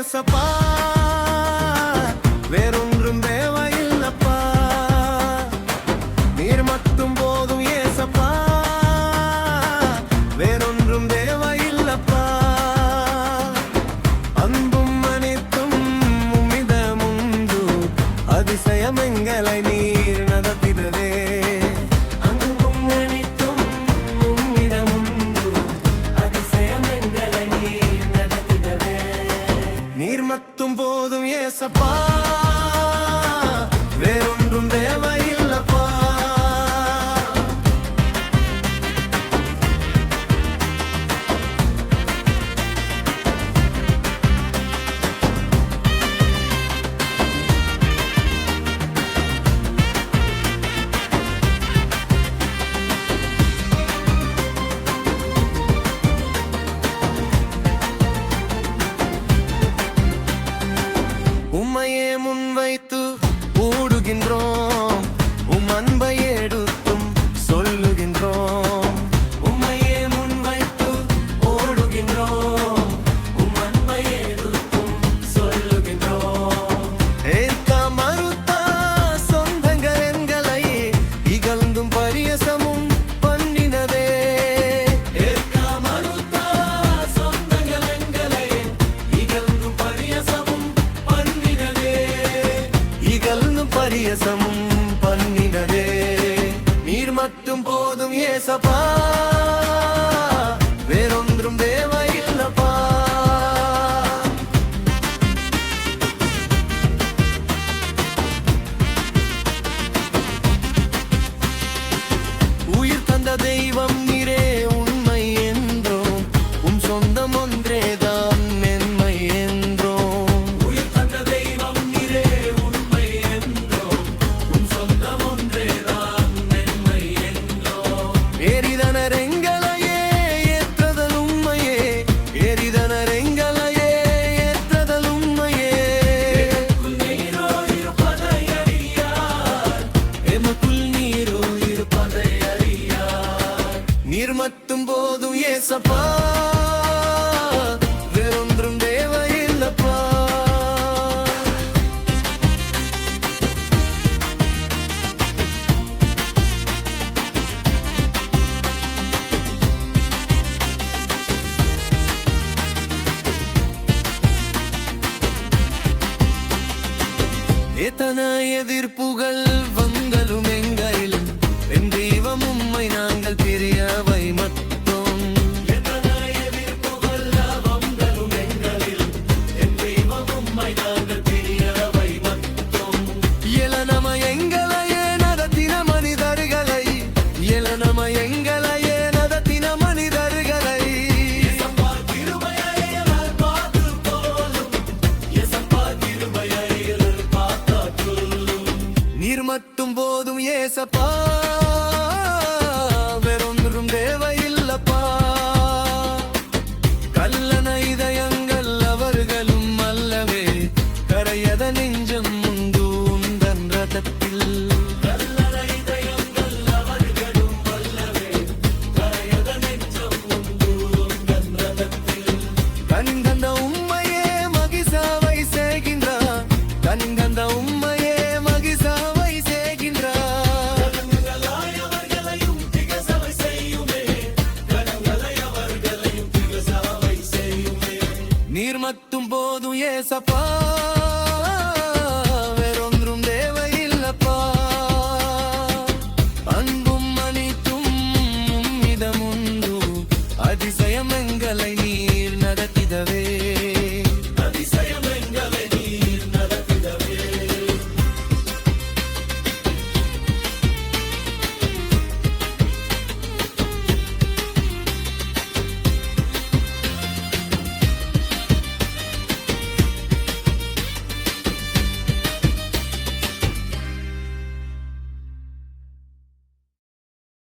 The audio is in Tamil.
ஏசப்பா, வேறொன்றும் தேவையில்லப்பா. நீர் மட்டும் போதும் ஏசப்பா, வேறொன்றும் தேவையில்லப்பா. அன்பும் அனைத்தும் உம்மிடமுண்டு, அதிசயம் எங்களை நீர் நடத்திடவே. நீர் மட்டும் போதும் ஏசப்பா, வேறொன்றும் தேவையில்லப்பா. உம்மையே முன்வைத்து ஓடுகின்றோம், உம் அன்பை எடுத்தும் சொல்லுகின்றோம். உம்மையே முன்வைத்து ஓடுகின்றோம், உம் அன்பை எடுத்தும் சொல்லுகின்றோம். ஏற்க மறுத்த சொந்தங்கள் எங்களை இகழ்ந்தும் பரியசமும் பண்ணினதே. ஏற்க மறுத்த சொந்தங்கள் எங்களை இகழ்ந்தும் பரியசமும் பரியசமும் பண்ணினதே. நீர் மட்டும் போதும் ஏசப்பா, வேறொன்றும் தேவையில்லப்பா. உயிர் தந்த தெய்வம் நீரே உண்மை என்றோம், உம் சொந்தம் ஒன்றேதான் மென்மை என்றோம். உயிர் தந்த தெய்வம் நீரே உண்மை என்றோம், உம் சொந்தம் ஒன்றேதான் மென்மை என்றோம். எரிதனர் எங்களையே ஏற்றதல் உண்மையே, எரிதனர் எங்களையே ஏற்றதல் உண்மையே. நீரோ இருப்பதை அறியார், எமக்குள் நீரோ இருப்பதை அறியார். நீர் மட்டும் போதும் ஏசப்பா, வேறொன்றும் தேவையில்லப்பா. எத்தனை எதிர்ப்புகள் வந்தாலும் எங்களிலும் என் தெய்வம் உம்மை நாங்கள் பிரியவை மட்டும். எத்தனை எதிர்ப்புகள் வந்தாலும் எங்களிலும் என் தெய்வம் உம்மை நாங்கள் பிரியவை மட்டும். எலனம எங்களையே நடத்தின மனிதர்களை, எலனம எங்களையே நடத்தின மனிதர்களை நீர் மட்டும் போதும் ஏசப்பா, வேறொன்றும் தேவையில்லப்பா. கல்லன இதயங்கள் அவர்களும் அல்லவே, கரையத நெஞ்சம் உண்டு உந்தன் ரதத்தில். கல்லன இதயங்கள் அவர்களும் அல்லவே, கரையத நெஞ்சம் உண்டு உந்தன் ரதத்தில். கண்கண்ட உம்மையே மகிசாவை செய்கின்றார், கண்கண்ட உம்மையே மகிசாவை செய்கின்றார். நீர் மட்டும் போதும் ஏசப்பா,